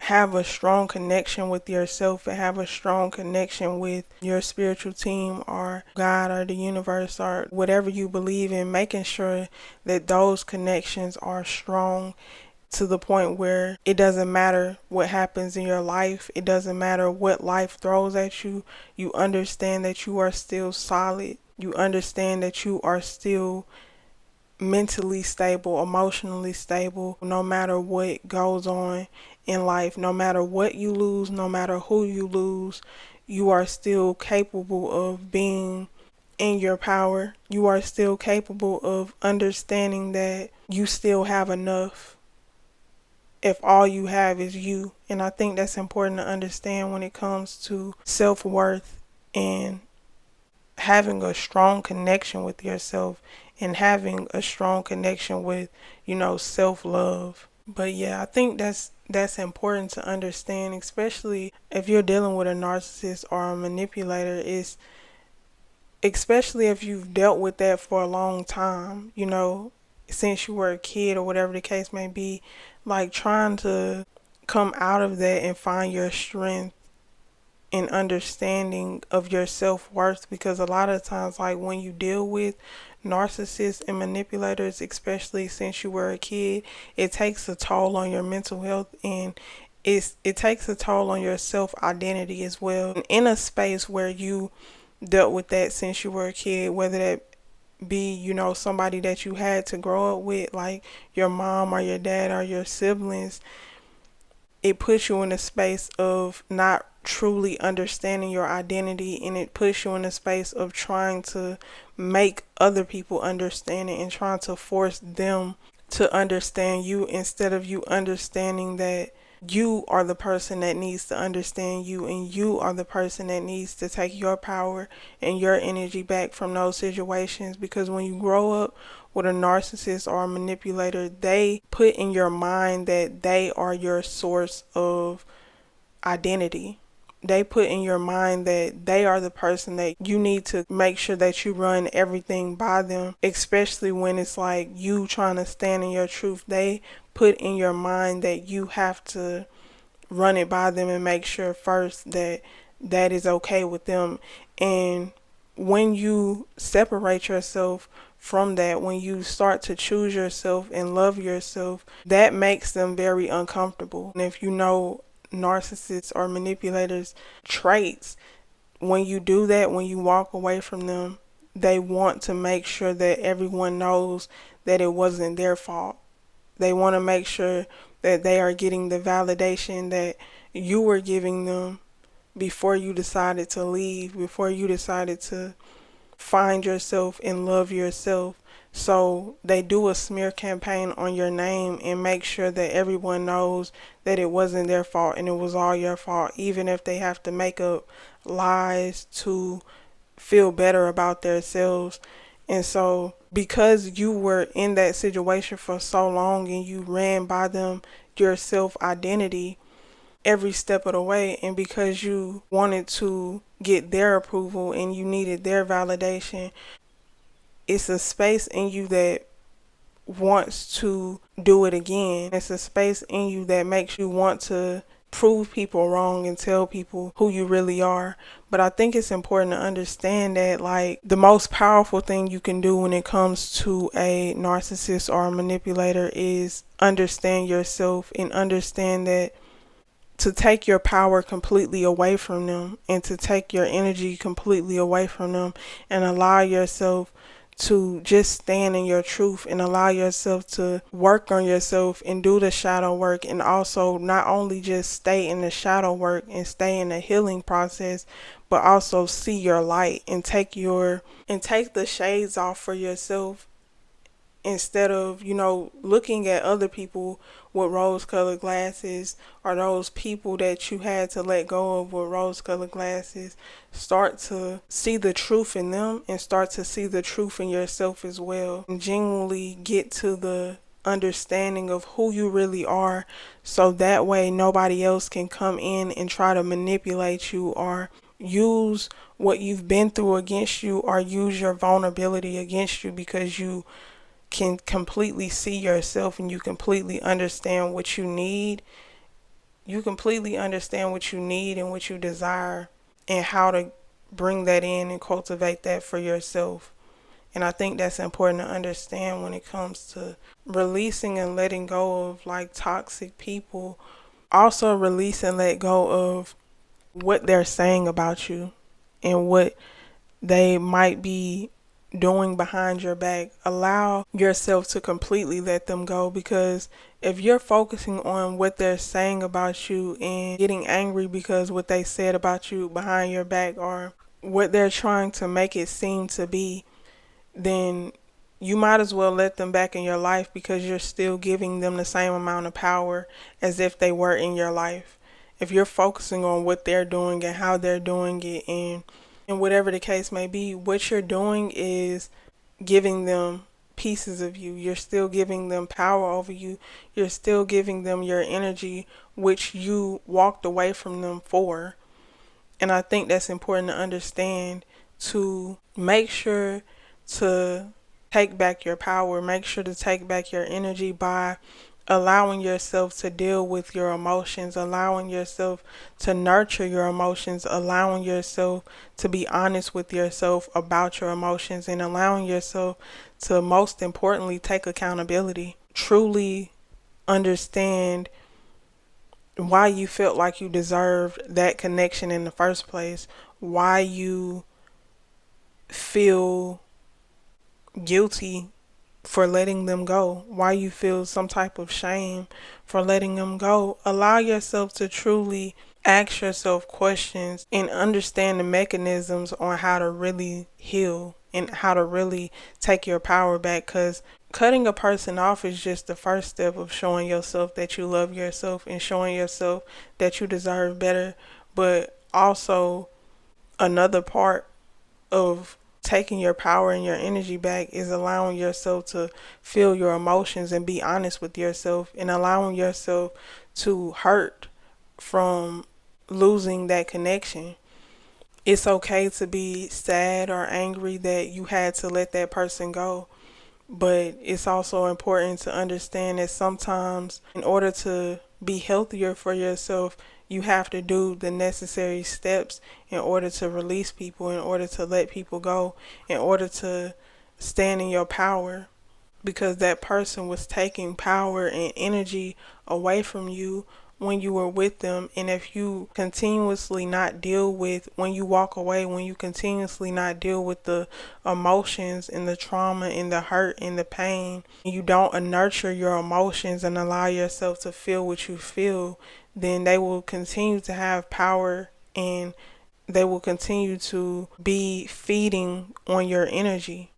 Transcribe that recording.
have a strong connection with yourself and have a strong connection with your spiritual team or God or the universe or whatever you believe in, making sure that those connections are strong to the point where it doesn't matter what happens in your life. It doesn't matter what life throws at you. You understand that you are still solid. You understand that you are still mentally stable, emotionally stable, no matter what goes on in life, no matter what you lose, no matter who you lose, you are still capable of being in your power. You are still capable of understanding that you still have enough if all you have is you. And I think that's important to understand when it comes to self-worth and having a strong connection with yourself and having a strong connection with, self-love. But yeah, I think that's important to understand, especially if you're dealing with a narcissist or a manipulator, is especially if you've dealt with that for a long time, since you were a kid or whatever the case may be, like trying to come out of that and find your strength and understanding of your self-worth, because a lot of times, like when you deal with narcissists and manipulators, especially since you were a kid, it takes a toll on your mental health, and it takes a toll on your self-identity as well. In a space where you dealt with that since you were a kid, whether that be, somebody that you had to grow up with, like your mom or your dad or your siblings, it puts you in a space of not truly understanding your identity, and it puts you in a space of trying to make other people understand it and trying to force them to understand you, instead of you understanding that you are the person that needs to understand you, and you are the person that needs to take your power and your energy back from those situations. Because when you grow up with a narcissist or a manipulator, they put in your mind that they are your source of identity. They put in your mind that they are the person that you need to make sure that you run everything by them, especially when it's like you trying to stand in your truth. They put in your mind that you have to run it by them and make sure first that that is okay with them. And when you separate yourself from that, when you start to choose yourself and love yourself, that makes them very uncomfortable. And if you know narcissists or manipulators traits, when you do that, when you walk away from them, they want to make sure that everyone knows that it wasn't their fault. They want to make sure that they are getting the validation that you were giving them before you decided to leave, before you decided to find yourself and love yourself. So they do a smear campaign on your name and make sure that everyone knows that it wasn't their fault and it was all your fault, even if they have to make up lies to feel better about themselves. And so because you were in that situation for so long and you ran by them your self-identity every step of the way, and because you wanted to get their approval and you needed their validation, it's a space in you that wants to do it again. It's a space in you that makes you want to prove people wrong and tell people who you really are. But I think it's important to understand that, like, the most powerful thing you can do when it comes to a narcissist or a manipulator is understand yourself and understand that to take your power completely away from them and to take your energy completely away from them and allow yourself to just stand in your truth and allow yourself to work on yourself and do the shadow work, and also not only just stay in the shadow work and stay in the healing process, but also see your light and take the shades off for yourself, instead of, looking at other people with rose-colored glasses, or those people that you had to let go of with rose-colored glasses. Start to see the truth in them and start to see the truth in yourself as well, and genuinely get to the understanding of who you really are, so that way nobody else can come in and try to manipulate you or use what you've been through against you, or use your vulnerability against you, because you can completely see yourself and you completely understand what you need you completely understand what you need and what you desire and how to bring that in and cultivate that for yourself. And I think that's important to understand when it comes to releasing and letting go of like toxic people. Also release and let go of what they're saying about you and what they might be doing behind your back. Allow yourself to completely let them go, because if you're focusing on what they're saying about you and getting angry because what they said about you behind your back or what they're trying to make it seem to be, then you might as well let them back in your life, because you're still giving them the same amount of power as if they were in your life. If you're focusing on what they're doing and how they're doing it, and whatever the case may be, what you're doing is giving them pieces of you. You're still giving them power over you. You're still giving them your energy, which you walked away from them for. And I think that's important to understand, to make sure to take back your power, make sure to take back your energy by allowing yourself to deal with your emotions, allowing yourself to nurture your emotions, allowing yourself to be honest with yourself about your emotions, and allowing yourself to, most importantly, take accountability. Truly understand why you felt like you deserved that connection in the first place, why you feel guilty for letting them go, why you feel some type of shame for letting them go. Allow yourself to truly ask yourself questions and understand the mechanisms on how to really heal and how to really take your power back, because cutting a person off is just the first step of showing yourself that you love yourself and showing yourself that you deserve better. But also, another part of taking your power and your energy back is allowing yourself to feel your emotions and be honest with yourself, and allowing yourself to hurt from losing that connection. It's okay to be sad or angry that you had to let that person go, but it's also important to understand that sometimes, in order to be healthier for yourself, you have to do the necessary steps in order to release people, in order to let people go, in order to stand in your power, because that person was taking power and energy away from you when you were with them. And if you continuously not deal with, when you walk away, when you continuously not deal with the emotions and the trauma and the hurt and the pain, you don't nurture your emotions and allow yourself to feel what you feel, then they will continue to have power, and they will continue to be feeding on your energy.